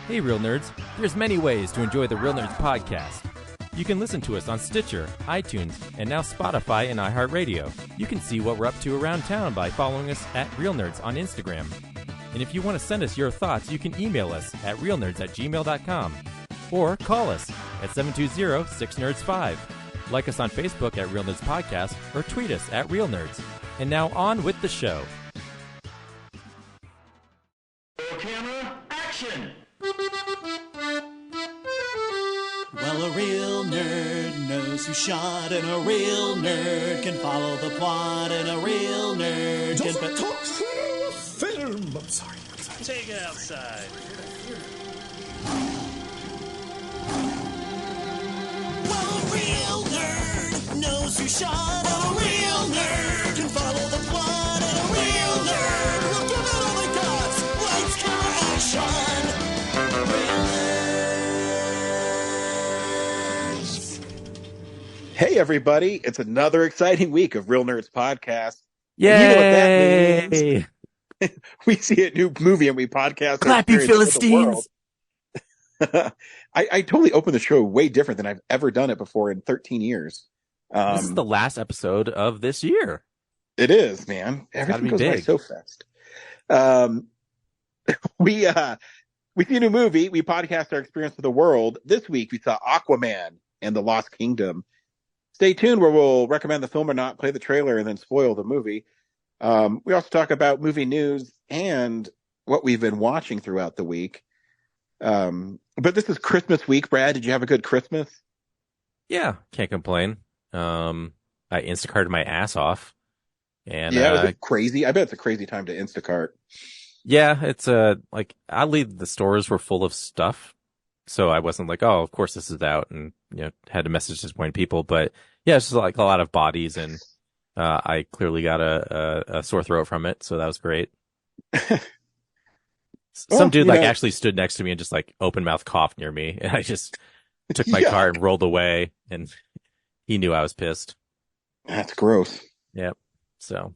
Hey, Real Nerds. There's many ways to enjoy the Real Nerds podcast. You can listen to us on Stitcher, iTunes, and now Spotify and iHeartRadio. You can see what we're up to around town by following us at Real Nerds on Instagram. And if you want to send us your thoughts, you can email us at realnerds@gmail.com or call us at 720-6nerds5. Like us on Facebook at Real Nerds Podcast or tweet us at Real Nerds. And now on with the show. Camera, action! Well, a real nerd knows who shot, and a real nerd can follow the plot, and a real nerd can... Doesn't talk through film. I'm sorry. Take it outside. Well, a real nerd knows who shot, and a real nerd can follow the plot, and a real nerd will give it all they got. Lights, camera, action! Real nerds. Hey, everybody. It's another exciting week of Real Nerds Podcast. Yay! And you know what that means. We see a new movie and we podcast. Clap, you Philistines! I totally opened the show way different than I've ever done it before in 13 years. This is the last episode of this year. It is, man. Everything goes by so fast. We see a new movie. We podcast our experience with the world. This week we saw Aquaman and the Lost Kingdom. Stay tuned where we'll recommend the film or not, play the trailer, and then spoil the movie. We also talk about movie news and what we've been watching throughout the week. But this is Christmas week, Brad. Did you have a good Christmas? Yeah, can't complain. I Instacarted my ass off. And yeah, was it crazy? I bet it's a crazy time to Instacart. Yeah, it's like oddly the stores were full of stuff. So I wasn't like, oh, of course this is out, and had to message disappoint people. But yeah, it's just like a lot of bodies, and I clearly got a sore throat from it, so that was great. Some dude actually stood next to me and just like open mouth coughed near me, and I just took my card and rolled away, and he knew I was pissed. That's gross. Yep. So,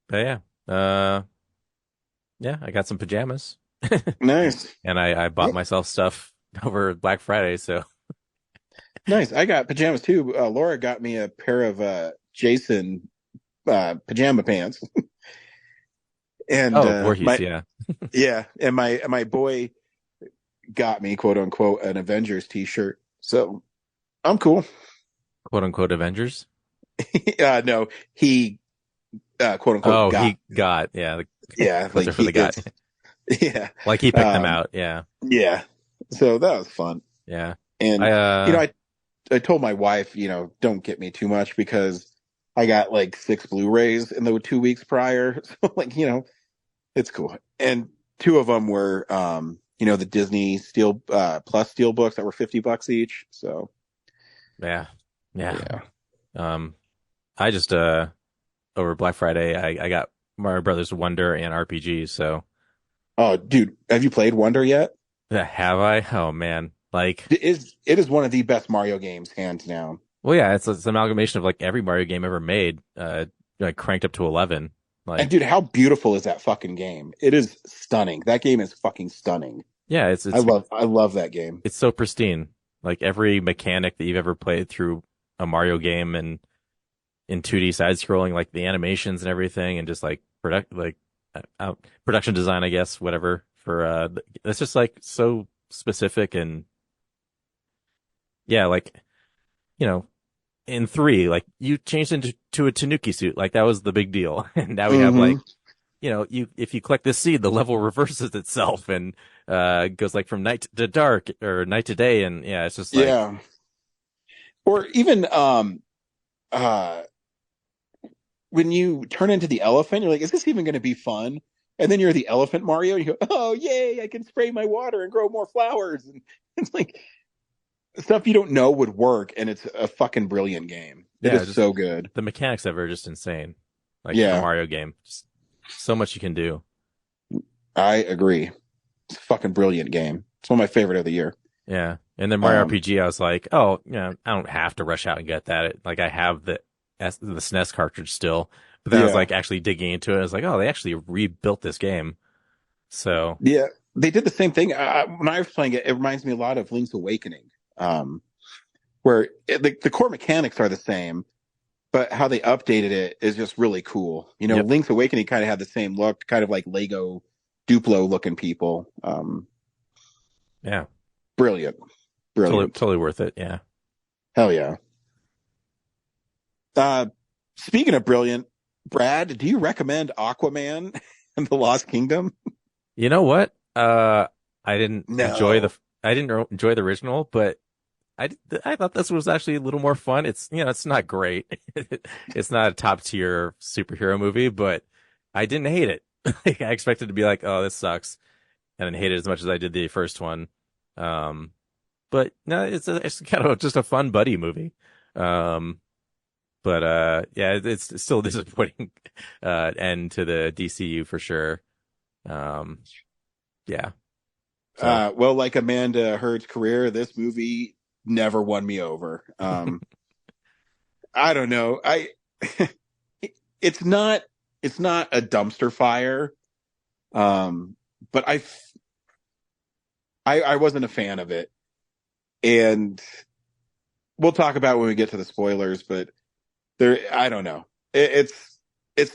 but yeah, I got some pajamas. Nice. And I bought myself stuff over Black Friday, so. Nice. I got pajamas too. Laura got me a pair of Jason pajama pants. And Voorhees, yeah. Yeah, and my boy got me, quote unquote, an Avengers t-shirt. So I'm cool. Quote unquote Avengers? No, he quote unquote got. He got, yeah. Yeah, like for the guy. Yeah. Like he picked them out, yeah. Yeah. So that was fun. Yeah. And I told my wife, don't get me too much because I got like 6 Blu-rays in the 2 weeks prior. So like, it's cool. And 2 of them were, the Disney Steel Plus Steel books that were $50 each. So. Yeah. I just, over Black Friday, I got Mario Brothers Wonder and RPG. So. Oh, dude, have you played Wonder yet? Have I? Oh man. Like it is one of the best Mario games, hands down. Well, yeah, it's an amalgamation of like every Mario game ever made, like cranked up to 11. Like, and dude, how beautiful is that fucking game? It is stunning. That game is fucking stunning. Yeah, it's I love that game. It's so pristine. Like every mechanic that you've ever played through a Mario game, and in 2D side scrolling, like the animations and everything, and just like production design, I guess, whatever. For it's just like so specific, and yeah, like in 3, like you changed into a Tanuki suit, like that was the big deal, and now we have like if you collect this seed, the level reverses itself and goes like from night to dark or night to day, and yeah, it's just like or even when you turn into the elephant, you're like, is this even going to be fun? And then you're the elephant Mario, and you go, oh, yay, I can spray my water and grow more flowers. And it's like stuff you don't know would work, and it's a fucking brilliant game. It is so good. The mechanics of it are just insane. Like a Mario game. Just so much you can do. I agree. It's a fucking brilliant game. It's one of my favorite of the year. Yeah. And then Mario RPG, I was like, I don't have to rush out and get that. Like, I have the SNES cartridge still. But then I was like actually digging into it. I was like, oh, they actually rebuilt this game. So yeah, They did the same thing. When I was playing it, it reminds me a lot of Link's Awakening, where the core mechanics are the same, but how they updated it is just really cool. You know, Yep. Link's Awakening kind of had the same look, kind of like Lego Duplo looking people. Yeah. Brilliant. Brilliant. Totally worth it. Yeah. Hell yeah. Speaking of brilliant, Brad, do you recommend Aquaman and the Lost Kingdom? You know what? I didn't enjoy No. the original, but I thought this was actually a little more fun. It's, it's not great. It's not a top tier superhero movie, but I didn't hate it. Like, I expected to be like, oh, this sucks, and then hate it as much as I did the first one. But no, it's kind of just a fun buddy movie. But yeah, it's still a disappointing end to the DCU for sure. Yeah. So, Well, like Amanda Heard's career, this movie never won me over. I don't know. It's not a dumpster fire. But I wasn't a fan of it. And we'll talk about it when we get to the spoilers, but I don't know. It's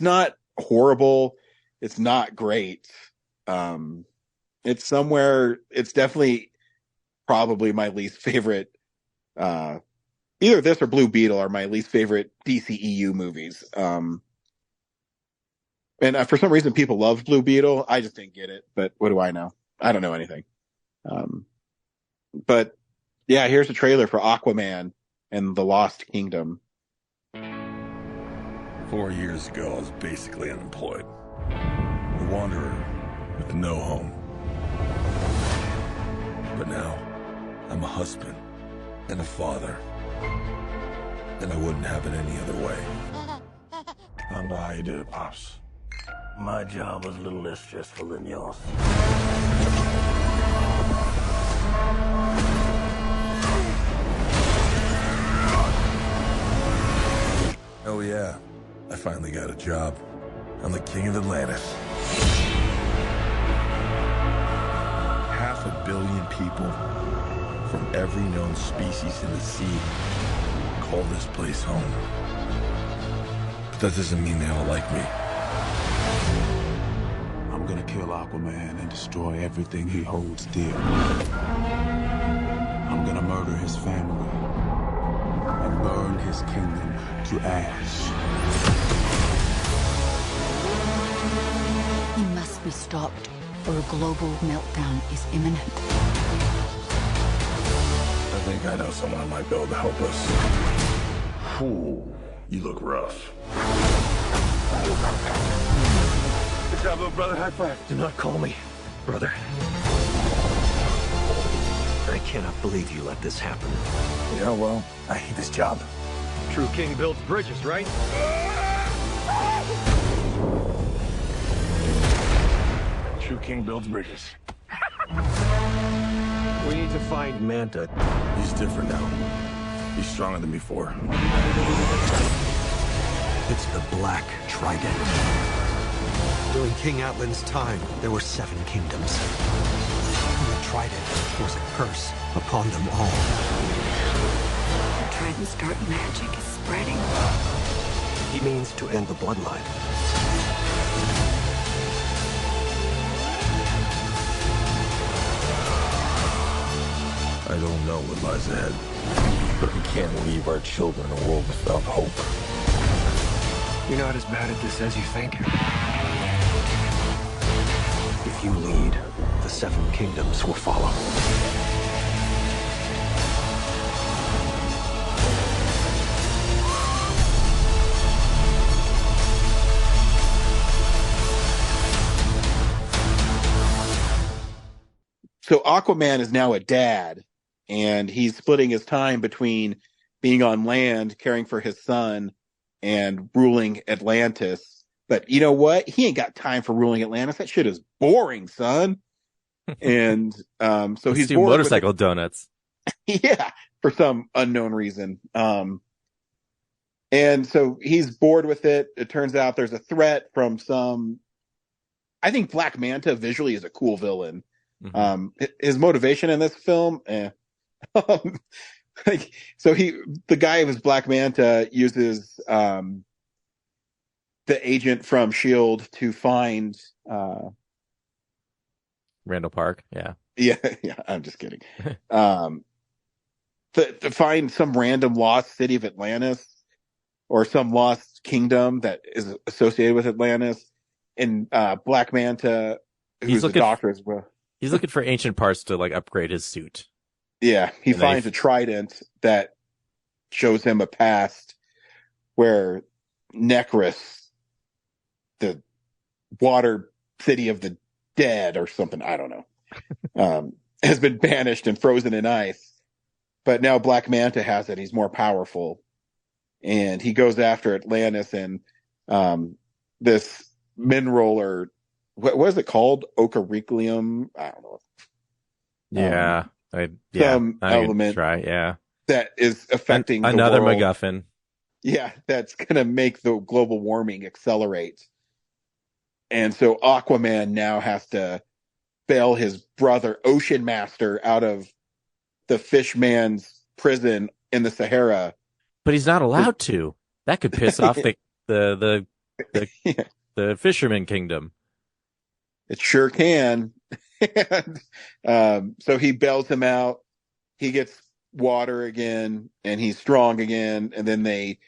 not horrible. It's not great. It's definitely probably my least favorite. Either this or Blue Beetle are my least favorite DCEU movies. And for some reason, people love Blue Beetle. I just didn't get it. But what do I know? I don't know anything. But yeah, here's a trailer for Aquaman and the Lost Kingdom. 4 years ago, I was basically unemployed. A wanderer with no home. But now, I'm a husband and a father. And I wouldn't have it any other way. I don't know how you did it, Pops. My job was a little less stressful than yours. Oh yeah, I finally got a job. I'm the king of Atlantis. 500 million people from every known species in the sea call this place home. But that doesn't mean they all like me. I'm gonna kill Aquaman and destroy everything he holds dear. I'm gonna murder his family and burn his kingdom to ash. He must be stopped, or a global meltdown is imminent. I think I know someone who might be able to help us. Ooh, you look rough. Good job, little brother. High five. Do not call me brother. I cannot believe you let this happen. Yeah, well, I hate this job. True king builds bridges, right? True king builds bridges. We need to find Manta. He's different now. He's stronger than before. It's the Black Trident. During King Atlan's time, there were 7 kingdoms. And the Trident was a curse upon them all. The Trident's dark magic is spreading. He means to end the bloodline. I don't know what lies ahead, but we can't leave our children a world without hope. You're not as bad at this as you think. If you lead, the 7 kingdoms will follow. So Aquaman is now a dad, and he's splitting his time between being on land, caring for his son, and ruling Atlantis. But you know what? He ain't got time for ruling Atlantis. That shit is boring, son. And so let's he's do bored with motorcycle donuts. yeah, for some unknown reason. And so he's bored with it. It turns out there's a threat from I think Black Manta visually is a cool villain. Mhm. His motivation in this film, Um, so the guy who was Black Manta uses the agent from Shield to find. Randall Park. Yeah. Yeah, yeah. I'm just kidding. Um, to find some random lost city of Atlantis or some lost kingdom that is associated with Atlantis, and Black Manta, He's who's a looking doctor as well. he's looking for ancient parts to like upgrade his suit. Yeah, he And then finds a trident that shows him a past where Necris, the water city of the dead or something, I don't know, has been banished and frozen in ice. But now Black Manta has it. He's more powerful. And he goes after Atlantis and this mineral, or what is it called? Ocariclium? I don't know. yeah. Some I'm gonna element try. Yeah. that is affecting the Another world. MacGuffin. Yeah, that's going to make the global warming accelerate. And so Aquaman now has to bail his brother Ocean Master out of the fishman's prison in the Sahara. But he's not allowed to. That could piss off the Yeah, the fisherman kingdom. it sure can. And, so he bails him out. He gets water again, and he's strong again. And then they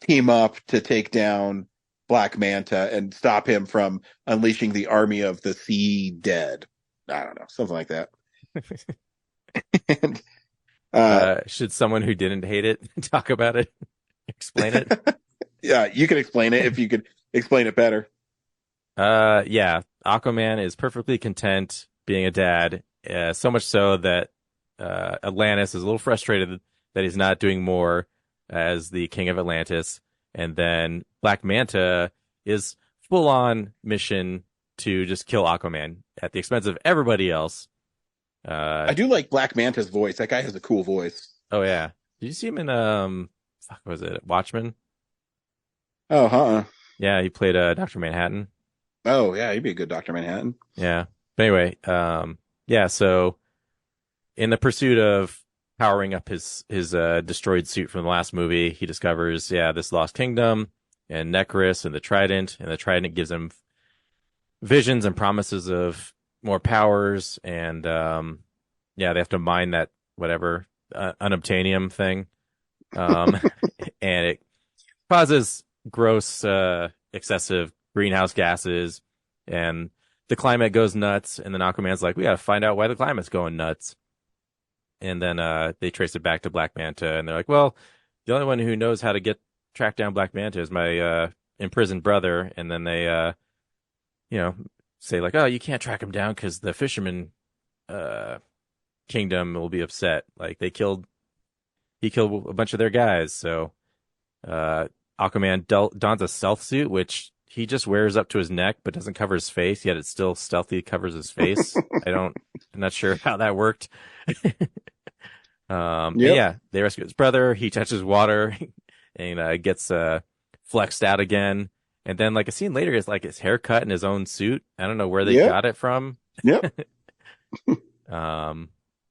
team up to take down Black Manta and stop him from unleashing the army of the sea dead. I don't know, something like that. And Should someone who didn't hate it talk about it? Explain it? yeah, you can explain it if you could explain it better. Yeah. Aquaman is perfectly content being a dad, so much so that Atlantis is a little frustrated that he's not doing more as the king of Atlantis. And then Black Manta is full on mission to just kill Aquaman at the expense of everybody else. I do like Black Manta's voice. That guy has a cool voice. Oh yeah. Did you see him in fuck, was it Watchmen? Oh, huh. Yeah, he played Dr. Manhattan. Oh, yeah, he'd be a good Dr. Manhattan. Yeah. But anyway, yeah, so in the pursuit of powering up his destroyed suit from the last movie, he discovers, this lost kingdom and Necris and the Trident gives him visions and promises of more powers, and they have to mine that whatever unobtainium thing, and it causes gross excessive greenhouse gases, and the climate goes nuts, and then Aquaman's like, we gotta find out why the climate's going nuts. And then they trace it back to Black Manta, and they're like, well, the only one who knows how to track down Black Manta is my imprisoned brother. And then they say like, oh, you can't track him down because the fisherman kingdom will be upset. Like he killed a bunch of their guys. So Aquaman dons a stealth suit, which he just wears up to his neck but doesn't cover his face, yet it still stealthily covers his face. I'm not sure how that worked. But yeah, they rescue his brother. He touches water and gets flexed out again. And then like a scene later is like his haircut in his own suit. I don't know where they got it from. Yep.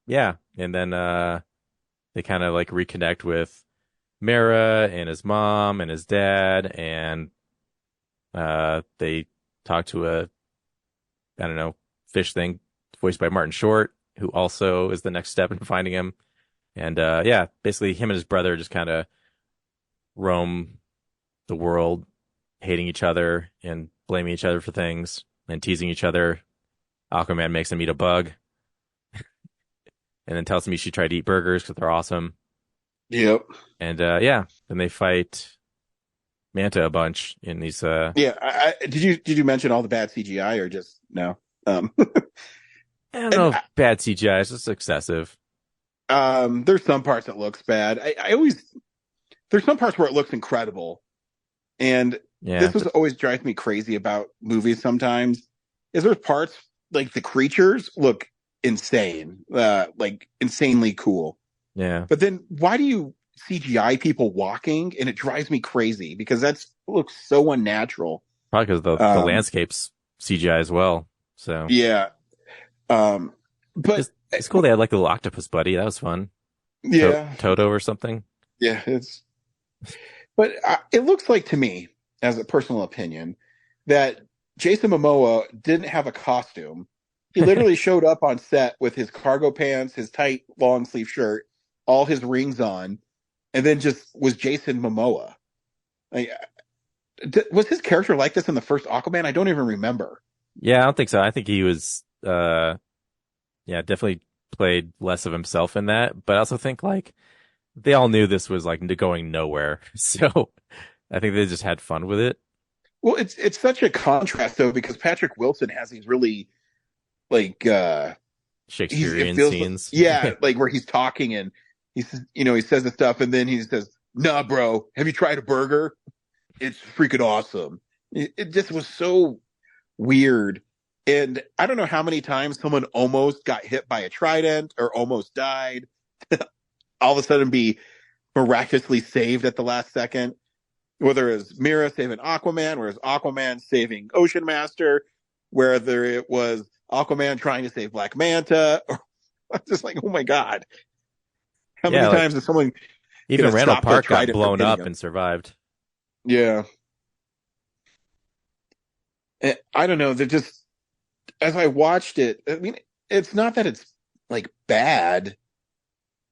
Yeah. And then they kind of like reconnect with Mara and his mom and his dad, and they talk to a, I don't know, fish thing voiced by Martin Short, who also is the next step in finding him. And basically him and his brother just kind of roam the world, hating each other and blaming each other for things and teasing each other. Aquaman makes him eat a bug and then tells him he should try to eat burgers because they're awesome. Yep. And then they fight Manta a bunch in these. Did you mention all the bad CGI or just no? I don't know if bad CGI. It's just excessive. There's some parts that looks bad. There's some parts where it looks incredible, and this was always drives me crazy about movies. Sometimes is there's parts like the creatures look insane, like insanely cool. Yeah. But then why do you CGI people walking? And it drives me crazy because looks so unnatural. Probably because the landscape's CGI as well. So yeah. But It's cool they had like a little octopus buddy. That was fun. yeah, Toto or something. yeah, but it looks like to me, as a personal opinion, that Jason Momoa didn't have a costume. He literally showed up on set with his cargo pants, his tight long sleeve shirt, all his rings on, and then just was Jason Momoa. Like, was his character like this in the first Aquaman? I don't even remember. Yeah, I don't think so. I think he was, yeah, definitely played less of himself in that. But I also think like they all knew this was like going nowhere, so I think they just had fun with it. Well, it's such a contrast though because Patrick Wilson has these really like it Shakespearean feels scenes. yeah, like where he's talking and he says he says the stuff and then he says, "Nah, bro, have you tried a burger? It's freaking awesome." It just was so weird. And I don't know how many times someone almost got hit by a trident or almost died, all of a sudden be miraculously saved at the last second. Whether it was Mira saving Aquaman, whether it was Aquaman saving Ocean Master, whether it was Aquaman trying to save Black Manta, or I'm just like, oh my god, how Yeah, many like times is someone even gonna Randall stop the Park got trident from blown hitting up him? and survived. Yeah, I don't know. They're just as I watched it. I mean, it's not that it's like bad.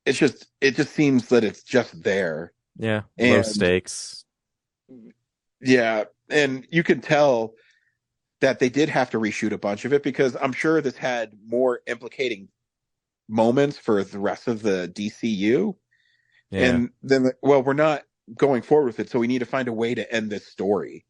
It just seems that it's just there, Yeah, low and stakes. yeah, and you can tell that they did have to reshoot a bunch of it because I'm sure this had more implicating moments for the rest of the DCU. Yeah. And then, well, we're not going forward with it, so we need to find a way to end this story.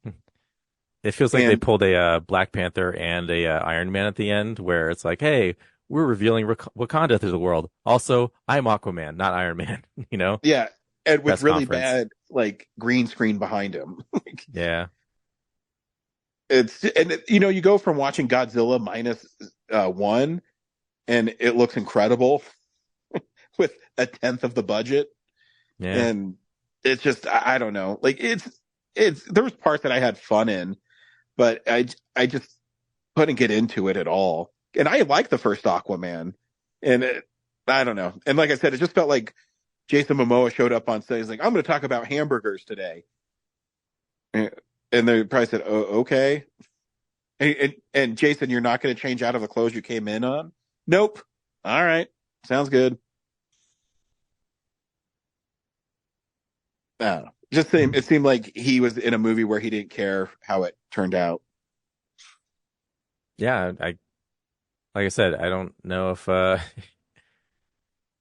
It feels like they And pulled a Black Panther and a Iron Man at the end, where it's like, "Hey, we're revealing Wakanda to the world. Also, I'm Aquaman, not Iron Man." You know, yeah, and with press really conference. bad like green screen behind him. Yeah, It's and you go from watching Godzilla minus one, and it looks incredible with a tenth of the budget. yeah, And it's just I don't know, like it's there was parts that I had fun in, but I just couldn't get into it at all. And I like the first Aquaman, and I don't know. And like I said, it just felt like Jason Momoa showed up on set. He's like, "I'm going to talk about hamburgers today," and they probably said, "Oh, okay." And Jason, you're not going to change out of the clothes you came in on? Nope. All right, sounds good. I don't know. It seemed like he was in a movie where he didn't care how it turned out. yeah. Like I said, I don't know if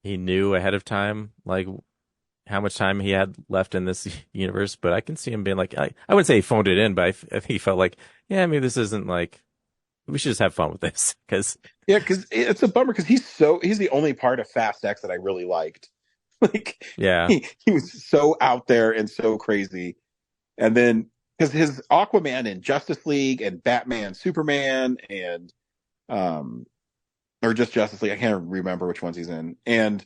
he knew ahead of time like how much time he had left in this universe, but I can see him being like, I wouldn't say he phoned it in, but I think he felt like, yeah, maybe this isn't like we should just have fun with this because Yeah, because it's a bummer because he's the only part of Fast X that I really liked. Like yeah, he was so out there and so crazy. And then because his Aquaman in Justice League and Batman, Superman, and um or just Justice League, I can't remember which ones he's in. And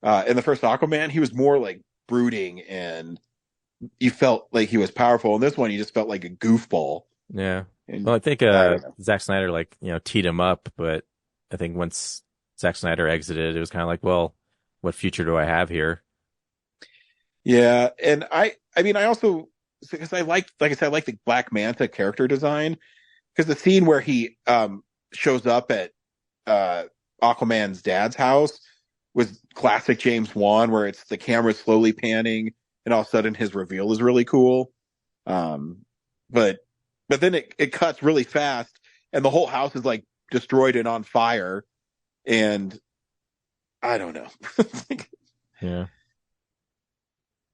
in the first Aquaman, he was more like brooding and you felt like he was powerful. In this one, he just felt like a goofball. yeah. And Well, I think I don't know. Zack Snyder like teed him up, but I think once Zack Snyder exited, it was kind of like, well, what future do I have here? Yeah, and I mean I also because I like I said I like the Black Manta character design because the scene where he shows up at uh Aquaman's dad's house was classic James Wan where it's the camera slowly panning and all of a sudden his reveal is really cool. Um but then it cuts really fast and the whole house is like destroyed and on fire and I don't know. Yeah,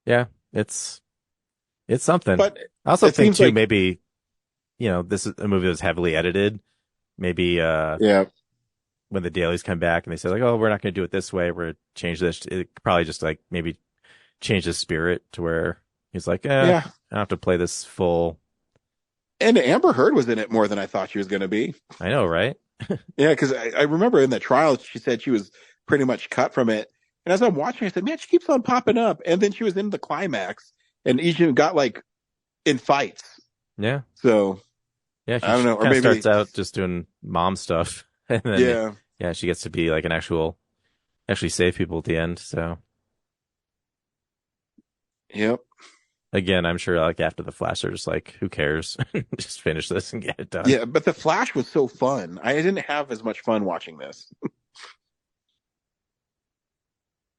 yeah. It's something. But I also it think seems too, like maybe this is a movie that's heavily edited. Maybe yeah. when the dailies come back and they say like, oh, we're not going to do it this way, we're going to change this. It probably just like maybe change the spirit to where he's like, I Yeah. don't have to play this full. And Amber Heard was in it more than I thought she was going to be. I know, right? Yeah, because I remember in the trial she said she was pretty much cut from it. And as I'm watching, I said, "Man, she keeps on popping up." And then she was in the climax, and even got like in fights. Yeah, So yeah. I don't know, or kind of maybe starts out just doing mom stuff, and then yeah, Yeah, she gets to be like actually save people at the end. So Yep. again, I'm sure like after the Flash, they're just like, who cares? Just finish this and get it done. Yeah, but the Flash was so fun. I didn't have as much fun watching this.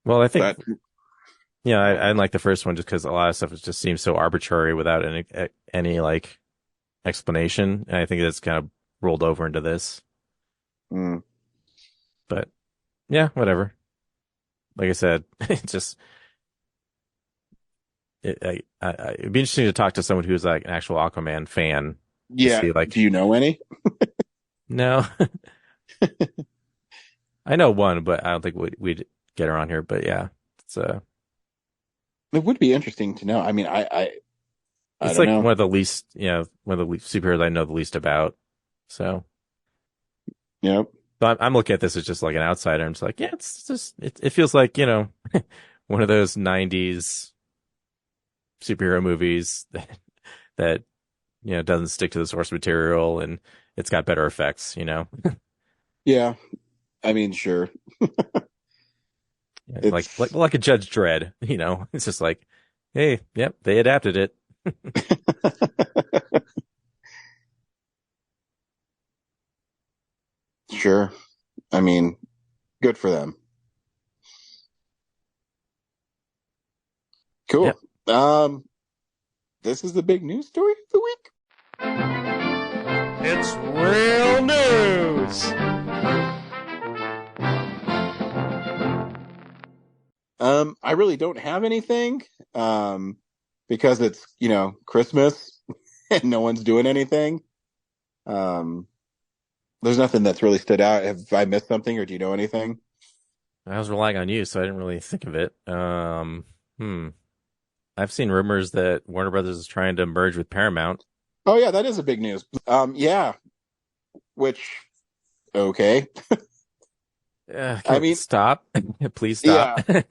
Well, I think But yeah, I like the first one just because a lot of stuff just seems so arbitrary without any like explanation, and I think that's kind of rolled over into this. mm, But yeah, whatever. Like I said, it just it'd be interesting to talk to someone who's like an actual Aquaman fan to yeah, see like do you know any? no, I know one, but I don't think we'd get her on here. But yeah, it's It would be interesting to know. I mean, I it's don't like know. one of the least, one of the least superheroes I know the least about. So, Yep. so I'm looking at this as just like an outsider. I'm just like, yeah, it's just it feels like one of those '90s superhero movies that doesn't stick to the source material and it's got better effects. Yeah. I mean, sure. Like It's like a Judge Dredd. It's just like, hey, yep, they adapted it. sure. I mean, good for them. Cool. Yep. This is the big news story of the week. It's real news. I really don't have anything. Because it's, Christmas and no one's doing anything. There's nothing that's really stood out. Have I missed something or do you know anything? I was relying on you, so I didn't really think of it. I've seen rumors that Warner Brothers is trying to merge with Paramount. Oh yeah, that is a big news. Yeah, which okay. Can I we mean, stop? Please stop. yeah.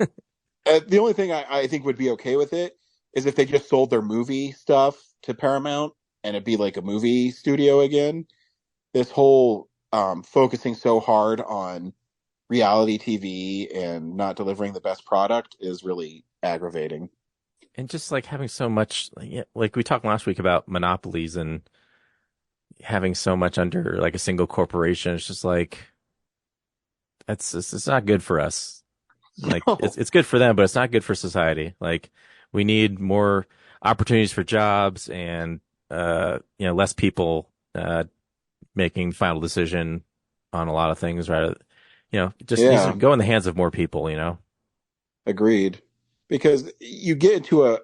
The only thing I think would be okay with it is if they just sold their movie stuff to Paramount and it'd be like a movie studio again. This whole focusing so hard on reality TV and not delivering the best product is really aggravating. And just like having so much, like we talked last week about monopolies and having so much under like a single corporation. It's just like it's not good for us. Like No. it's good for them, but it's not good for society. Like we need more opportunities for jobs and less people making the final decision on a lot of things. Rather, just needs to Yeah, go in the hands of more people. agreed. Because you get into a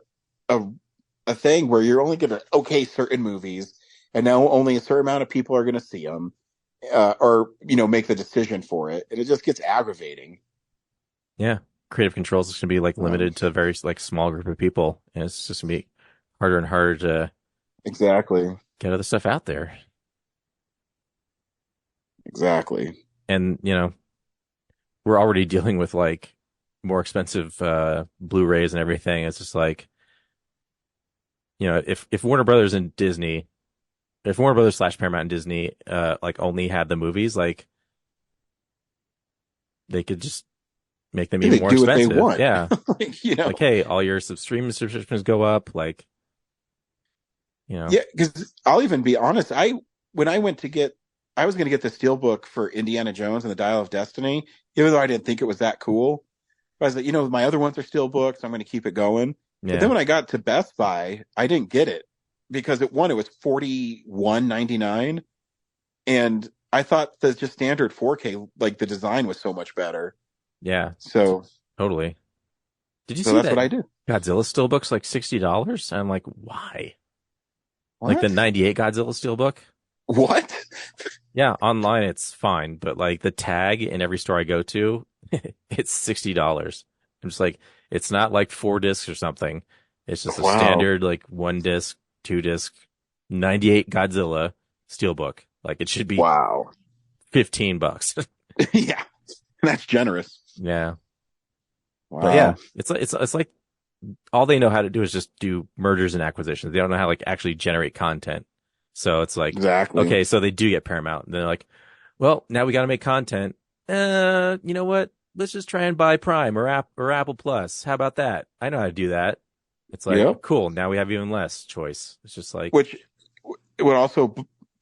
a thing where you're only going to okay certain movies, and now only a certain amount of people are going to see them, or make the decision for it, and it just gets aggravating. Yeah, creative controls is going to be like Um, limited to a very like small group of people, and it's just going to be harder and harder to exactly, get other stuff out there. exactly. And we're already dealing with like more expensive Blu-rays and everything. It's just like if Warner Brothers and Disney, if Warner Brothers slash Paramount and Disney like only had the movies, like they could just make them even They more do what they expensive. want. Yeah. Like. Like, hey, all your streaming subscriptions go up. Like, Yeah, because I'll even be honest. When I went to get, I was going to get the steelbook for Indiana Jones and the Dial of Destiny, even though I didn't think it was that cool. But I was like, my other ones are steelbooks. So I'm going to keep it going. But then yeah, when I got to Best Buy, I didn't get it because it was $41.99, and I thought the just standard 4K, like the design was so much better. yeah, So, totally. Did you so see that's that what I do. Godzilla steelbook's like $60? I'm like, why? Like What? the '98 Godzilla steelbook? What? Yeah, online it's fine, but like the tag in every store I go to, it's $60. I'm just like, it's not like 4 discs or something. It's just a Wow. standard like 1 disc, 2 disc, '98 Godzilla steelbook. Like it should be Wow. $15. Yeah, that's generous. Yeah. Wow. But yeah, it's like all they know how to do is just do mergers and acquisitions. They don't know how to like actually generate content. So it's like, Exactly. okay, so they do get Paramount. And they're like, well, now we got to make content. you know what? Let's just try and buy Prime or Apple Plus. How about that? I know how to do that. It's like, Yep. cool. Now we have even less choice. It's just like, Which what also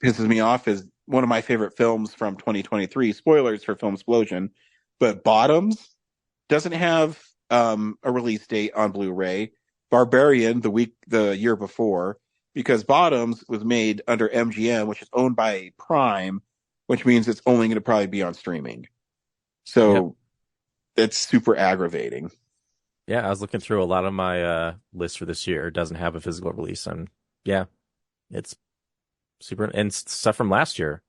pisses me off is one of my favorite films from 2023. Spoilers for Film Explosion, but Bottoms doesn't have a release date on Blu-ray. Barbarian the year before, because Bottoms was made under MGM, which is owned by Prime, which means it's only going to probably be on streaming. yep. So it's super aggravating. Yeah, I was looking through a lot of my list for this year. It doesn't have a physical release, and yeah, it's super and stuff from last year.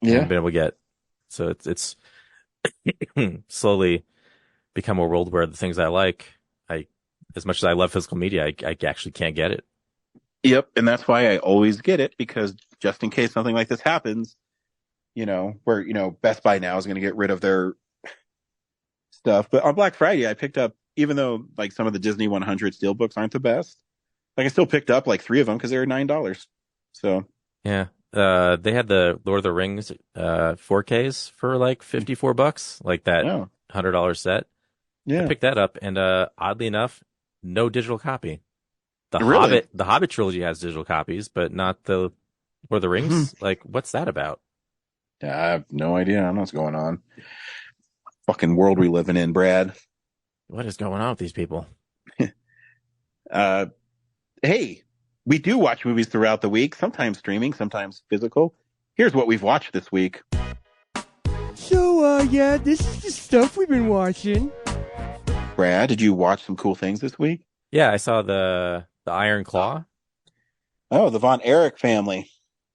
I haven't Yeah. been able to get. So it's slowly become a world where the things I like, I as much as I love physical media, I actually can't get it. Yep. And that's why I always get it, because just in case something like this happens, where, Best Buy now is going to get rid of their stuff. But on Black Friday, I picked up, even though like some of the Disney 100 steelbooks aren't the best, like I still picked up like three of them because they were $9. So, Yeah. They had the Lord of the Rings 4Ks for like $54, like that yeah. $100 set. I Yeah. picked that up, and oddly enough, no digital copy. Really? The Hobbit trilogy has digital copies, but not the Lord of the Rings. Like, what's that about? Yeah, I have no idea. I don't know what's going on. Fucking world we living in, Brad. What is going on with these people? Uh, hey, we do watch movies throughout the week, sometimes streaming, sometimes physical. Here's what we've watched this week. So, yeah, this is the stuff we've been watching. Brad, did you watch some cool things this week? Yeah, I saw the Iron Claw. Oh, the Von Erich family.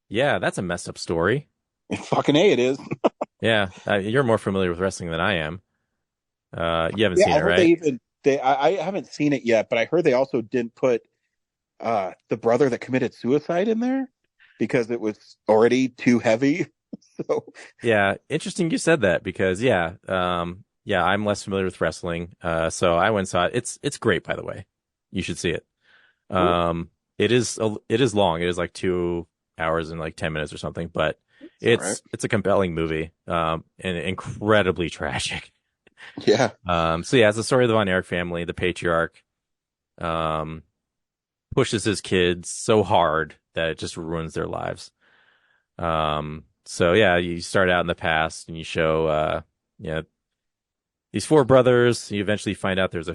Yeah, that's a messed up story. Fucking A, it is. Yeah, you're more familiar with wrestling than I am. You haven't Yeah, seen I it, heard right? I haven't seen it yet, but I heard they also didn't put the brother that committed suicide in there because it was already too heavy. So Yeah, interesting you said that because yeah, I'm less familiar with wrestling. So I went and saw it. It's great, by the way. You should see it. It is long. It is like 2 hours and like 10 minutes or something, but it's a compelling movie. And incredibly tragic. yeah. So yeah, it's the story of the Von Erich family. The patriarch, pushes his kids so hard that it just ruins their lives. So yeah, you start out in the past and you show, these four brothers. You eventually find out there's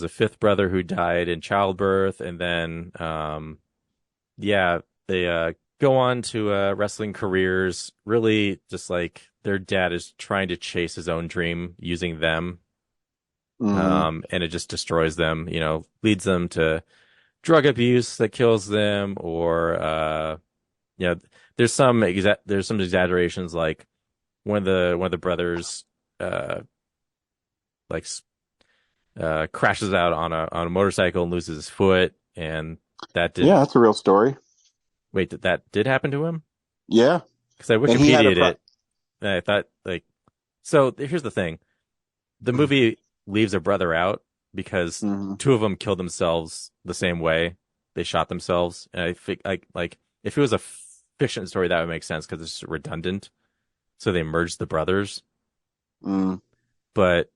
a fifth brother who died in childbirth, and then, they go on to wrestling careers. Really, just like their dad is trying to chase his own dream using them, and it just destroys them. Leads them to drug abuse that kills them, or there's some exaggerations, like one of the brothers crashes out on a motorcycle and loses his foot, and Yeah, that's a real story. wait, that did happen to him? Yeah. Because I And he had a Wikipedia'd it, and I thought, like, so here's the thing. The movie leaves a brother out because two of them killed themselves the same way. They shot themselves. And I think, like if it was a fiction story, that would make sense because it's redundant. So they merged the brothers. But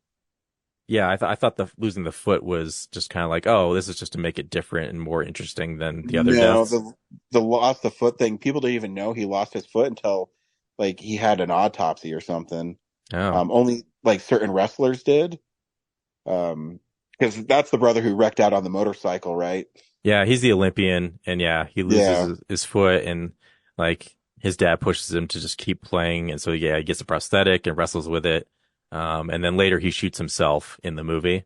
yeah, I thought losing the foot was just kind of like, oh, this is just to make it different and more interesting than the other No, deaths. the lost the foot thing, people didn't even know he lost his foot until like he had an autopsy or something. Oh, Only like certain wrestlers did. Because that's the brother who wrecked out on the motorcycle, right? yeah, he's the Olympian, and yeah, he loses his foot, and like his dad pushes him to just keep playing, and so yeah, he gets a prosthetic and wrestles with it. And then later he shoots himself in the movie.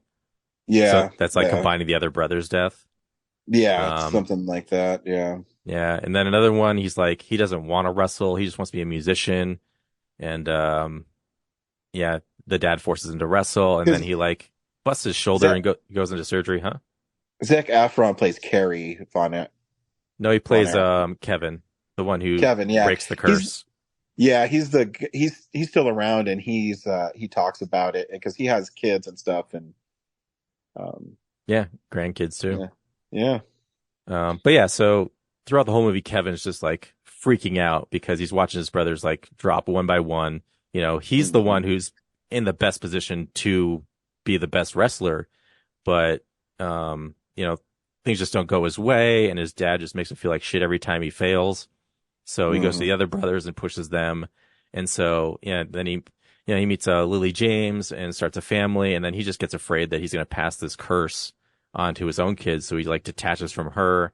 Yeah. So that's like combining the other brother's death. Yeah, something like that. Yeah. Yeah. And then another one, he's like, he doesn't want to wrestle. He just wants to be a musician. And, yeah, the dad forces him to wrestle. And then he like busts his shoulder and goes into surgery, huh? Zac Efron plays Carrie Von Erich. No, he plays, Kevin, the one who breaks the curse. He's still around, and he talks about it because he has kids and stuff, and yeah, grandkids too. Yeah. But yeah, so throughout the whole movie, Kevin's just like freaking out because he's watching his brothers like drop one by one. He's the one who's in the best position to be the best wrestler, but things just don't go his way, and his dad just makes him feel like shit every time he fails. So he goes to the other brothers and pushes them, and so then he meets Lily James and starts a family, and then he just gets afraid that he's going to pass this curse on to his own kids, so he like detaches from her,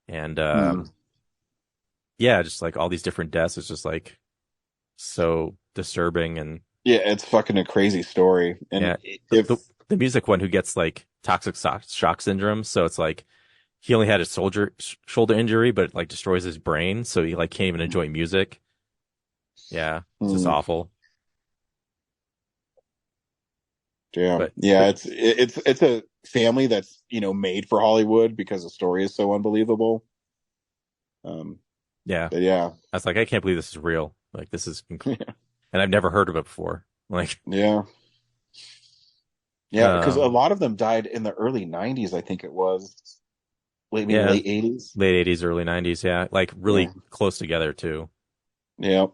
and just like all these different deaths is just like so disturbing. And Yeah, it's fucking a crazy story. And the music one who gets like toxic shock syndrome, so it's like he only had a shoulder injury, but it like destroys his brain, so he like can't even enjoy music. Yeah, it's just awful. Yeah, But it's a family that's made for Hollywood because the story is so unbelievable. Yeah, but yeah, I was like, I can't believe this is real. Like this is, and I've never heard of it before. Like, yeah, because a lot of them died in the early '90s. I think it was late '80s, late '80s, early '90s. Yeah, like really close together too. Yeah,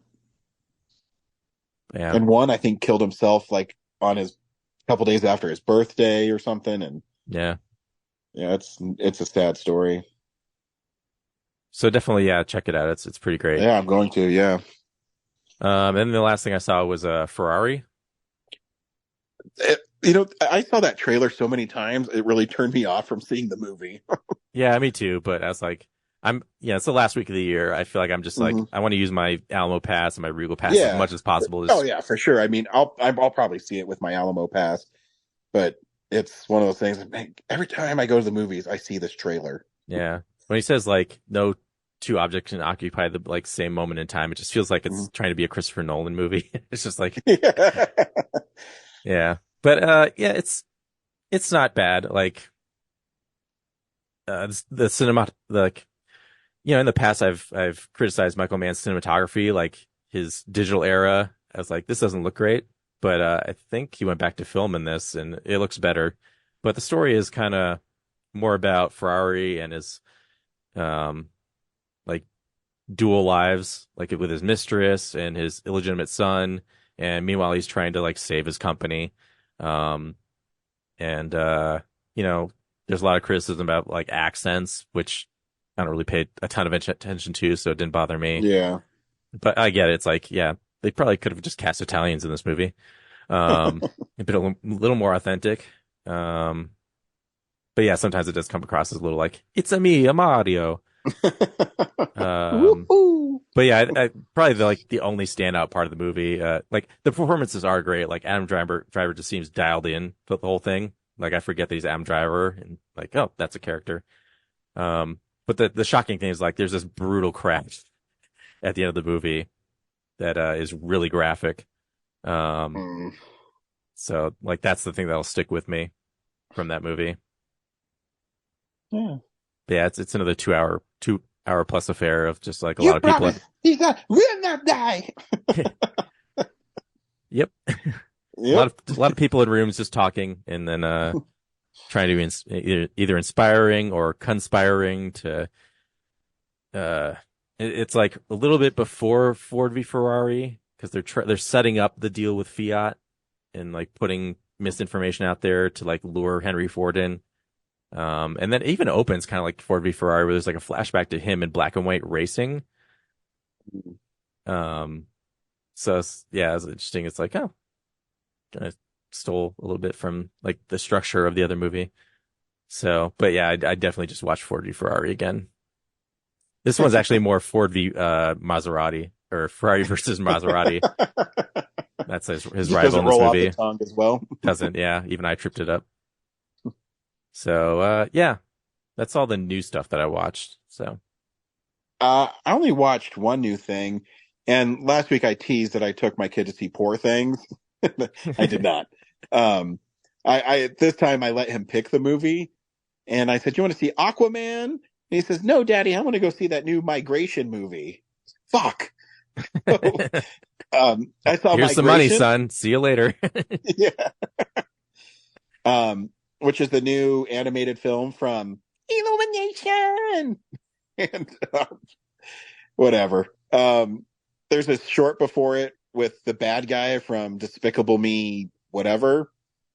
yeah. And one I think killed himself like on his couple days after his birthday or something. And yeah, it's a sad story. So definitely, check it out. It's pretty great. Yeah, I'm going to. Yeah. And the last thing I saw was Ferrari. I saw that trailer so many times, it really turned me off from seeing the movie. Yeah, me too. But I was like, it's the last week of the year. I feel like I'm just like, I want to use my Alamo Pass and my Regal Pass as much as possible. Oh yeah, for sure. I mean, I'll probably see it with my Alamo Pass, but it's one of those things. Man, every time I go to the movies, I see this trailer. Yeah, when he says like no two objects can occupy the like same moment in time, it just feels like it's trying to be a Christopher Nolan movie. It's just like, yeah. But it's not bad. Like the cinema, like in the past I've criticized Michael Mann's cinematography, like his digital era. I was like, this doesn't look great, but I think he went back to film in this, and it looks better. But the story is kind of more about Ferrari and his like dual lives, like with his mistress and his illegitimate son, and meanwhile he's trying to like save his company. There's a lot of criticism about like accents, which I don't really pay a ton of attention to, so it didn't bother me. Yeah. But I get it. It's like, they probably could have just cast Italians in this movie. Been a little more authentic. But yeah, sometimes it does come across as a little like, it's a me, a Mario. But yeah, I probably the only standout part of the movie. Like the performances are great. Like Adam Driver just seems dialed in for the whole thing. Like I forget that he's Adam Driver, and like, oh, that's a character. But the shocking thing is like there's this brutal crash at the end of the movie that is really graphic. So like that's the thing that'll stick with me from that movie. Yeah. But yeah, it's another 2 hour plus affair of just like a lot of people. Will not die. Yep. A lot of people in rooms just talking, and then trying to be either inspiring or conspiring to. It's like a little bit before Ford v Ferrari, because they're setting up the deal with Fiat and like putting misinformation out there to like lure Henry Ford in. And then it even opens kind of like Ford v Ferrari, where there's like a flashback to him in black and white racing. So it's interesting. It's like, oh, kind of stole a little bit from like the structure of the other movie. So, but yeah, I definitely just watched Ford v Ferrari again. This one's actually more Ford v Maserati, or Ferrari versus Maserati. That's his rival in this movie. Off the tongue as well. Doesn't, even I tripped it up. So, that's all the new stuff that I watched. So, I only watched one new thing, and last week I teased that I took my kid to see Poor Things. I did not. I this time I let him pick the movie, and I said, "You want to see Aquaman?" And he says, "No, Daddy, I want to go see that new migration movie." Fuck. I saw here's Migration. some money, son. See you later. Yeah. Which is the new animated film from Illumination. And whatever. There's a short before it with the bad guy from Despicable Me, whatever,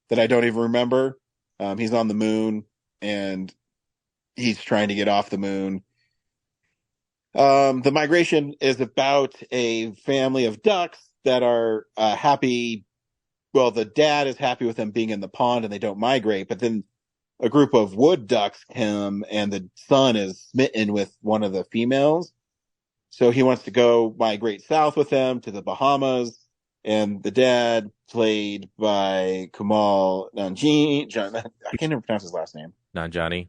that I don't even remember. He's on the moon and he's trying to get off the moon. The migration is about a family of ducks that are happy. Well, the dad is happy with them being in the pond and they don't migrate, but then a group of wood ducks come and the son is smitten with one of the females. So he wants to go migrate south with them to the Bahamas. And the dad, played by Kumail Nanjiani, I can't even pronounce his last name. Nanjiani.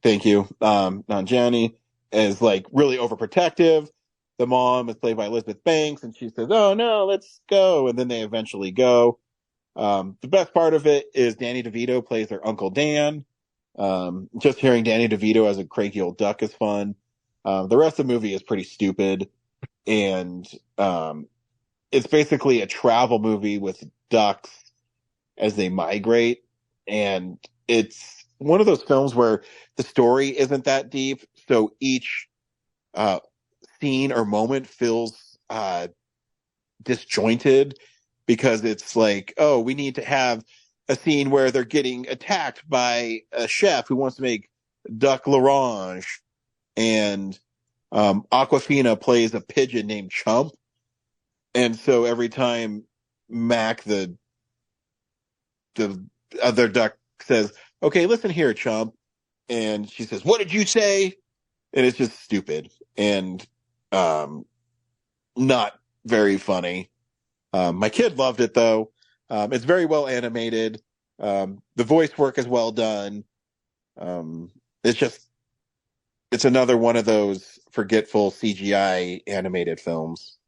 Thank you. Nanjiani is like really overprotective. The mom is played by Elizabeth Banks, and she says, "Oh no, let's go." And then they eventually go. The best part of it is Danny DeVito plays their Uncle Dan. Just hearing Danny DeVito as a cranky old duck is fun. The rest of the movie is pretty stupid, and it's basically a travel movie with ducks as they migrate, and it's one of those films where the story isn't that deep, so each scene or moment feels disjointed, because it's like, oh, we need to have a scene where they're getting attacked by a chef who wants to make duck l'orange, and Aquafina plays a pigeon named Chump, and so every time Mac, the other duck, says, "Okay, listen here, Chump," and she says, "What did you say?" And it's just stupid and not very funny. My kid loved it though. It's very well animated. The voice work is well done. It's another one of those forgetful CGI animated films.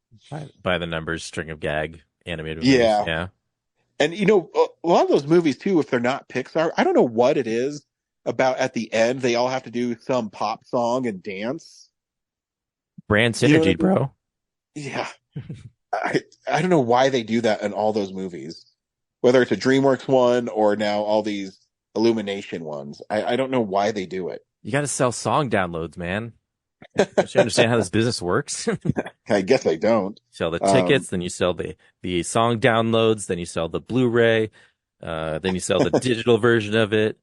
By the numbers, string of gag animated movies. Yeah. And a lot of those movies too, if they're not Pixar, I don't know what it is about at the end. They all have to do some pop song and dance. Brand synergy, bro. Yeah. I don't know why they do that in all those movies, whether it's a DreamWorks one or now all these Illumination ones. I don't know why they do it. You got to sell song downloads, man. Don't you understand how this business works? I guess I don't. Sell the tickets, then you sell the song downloads, then you sell the Blu-ray, then you sell the digital version of it.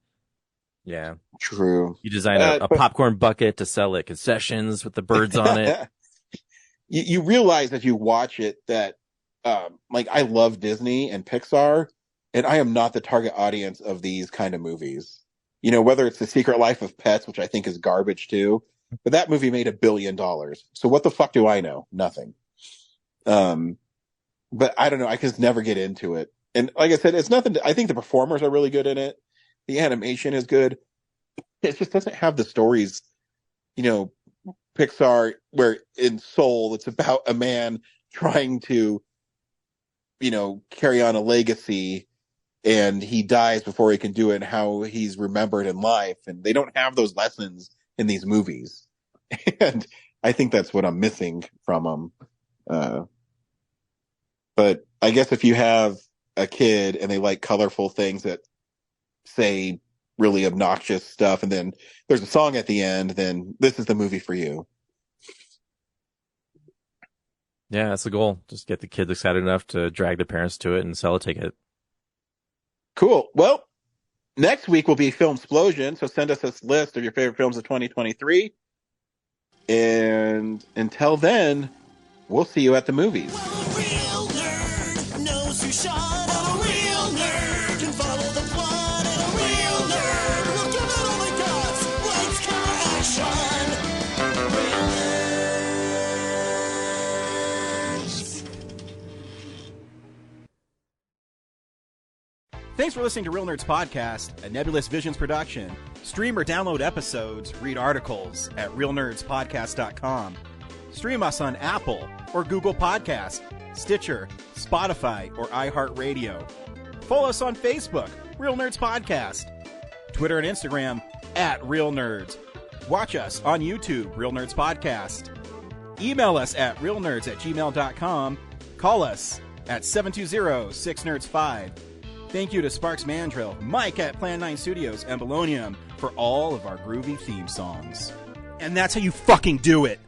Yeah. True. You design a popcorn bucket to sell at concessions with the birds on it. You realize as you watch it that, I love Disney and Pixar, and I am not the target audience of these kind of movies. Whether it's The Secret Life of Pets, which I think is garbage too, but that movie made $1 billion. So what the fuck do I know? Nothing. But I don't know. I just never get into it. And like I said, it's nothing. I think the performers are really good in it. The animation is good. It just doesn't have the stories, Pixar, where in Soul, it's about a man trying to, carry on a legacy, and he dies before he can do it, and how he's remembered in life. And they don't have those lessons in these movies. And I think that's what I'm missing from them. But I guess if you have a kid and they like colorful things that say really obnoxious stuff, and then there's a song at the end, then this is the movie for you. Yeah, that's the goal. Just get the kids excited enough to drag their parents to it and sell a ticket. Cool. Well, next week will be Film Explosion, so send us this list of your favorite films of 2023. And until then, we'll see you at the movies. Well, a real nerd knows who shot. A real nerd can follow the plot. And a real nerd will give it all they got. Lights, camera, action. Real nerds. Thanks for listening to Real Nerds Podcast, a Nebulous Visions production. Stream or download episodes, read articles at realnerdspodcast.com. Stream us on Apple or Google Podcast, Stitcher, Spotify, or iHeartRadio. Follow us on Facebook, Real Nerds Podcast. Twitter and Instagram, @RealNerds. Watch us on YouTube, Real Nerds Podcast. Email us at realnerds@gmail.com. Call us at 720-6nerds5. Thank you to Sparks Mandrill, Mike at Plan 9 Studios, and Bolognium for all of our groovy theme songs. And that's how you fucking do it!